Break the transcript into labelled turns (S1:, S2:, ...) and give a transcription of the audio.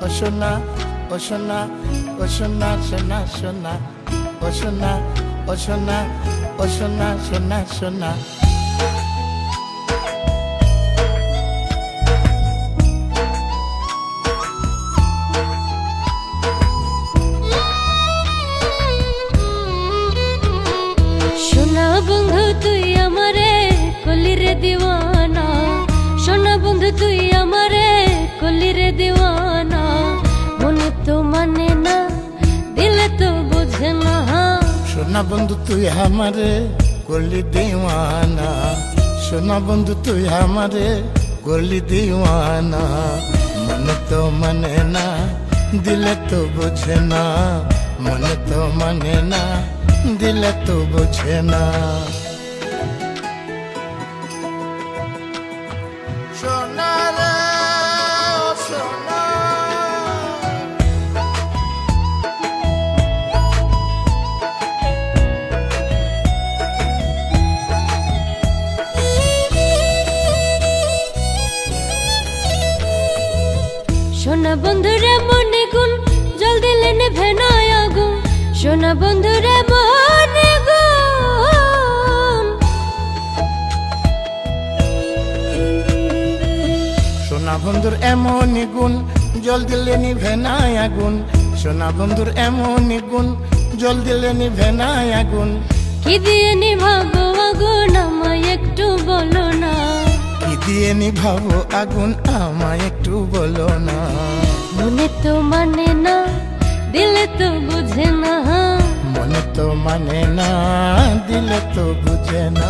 S1: ও সোনা ও সোনা ও সোনা সোনা সোনা ও সোনা ও সোনা ও সোনা সোনা সোনা
S2: সোনা বন্ধু তুই আমারে কলিরে দিওয়ানা, সোনা বন্ধু তুই আমারে কলিরে দিওয়ানা। মনে তো মানে না, দিলে তো বোঝে না।
S1: সোনা বন্ধু তুই আমারে করলি দিওয়ানা, সোনা বন্ধু তুই আমারে করলি দিওয়ানা। মনে তো মানে না, দিলে তো বোঝে না। মনে তো মানে না, দিলে তো বোঝে না। সোনা রে ও সোনা
S2: সোনা বন্ধুরে মনে গুণ জল দিলে নেভে না আগুন, সোনা বন্ধুরে মনে গুণ।
S1: সোনা বন্ধুর এমন গুণ জল দিলে নিভে না আগুন, সোনা বন্ধুর এমন গুণ জল দিলে নিভে না আগুন।
S2: কি দিয়ে নিভাবো আগুন আমায় একটু বলো না,
S1: কি দিয়ে নিভাবো আগুন আমায় একটু বলো না।
S2: মনে তো মানে না, দিলে তো বুঝে না।
S1: মনে তো মানে না, দিলে তো বুঝে না।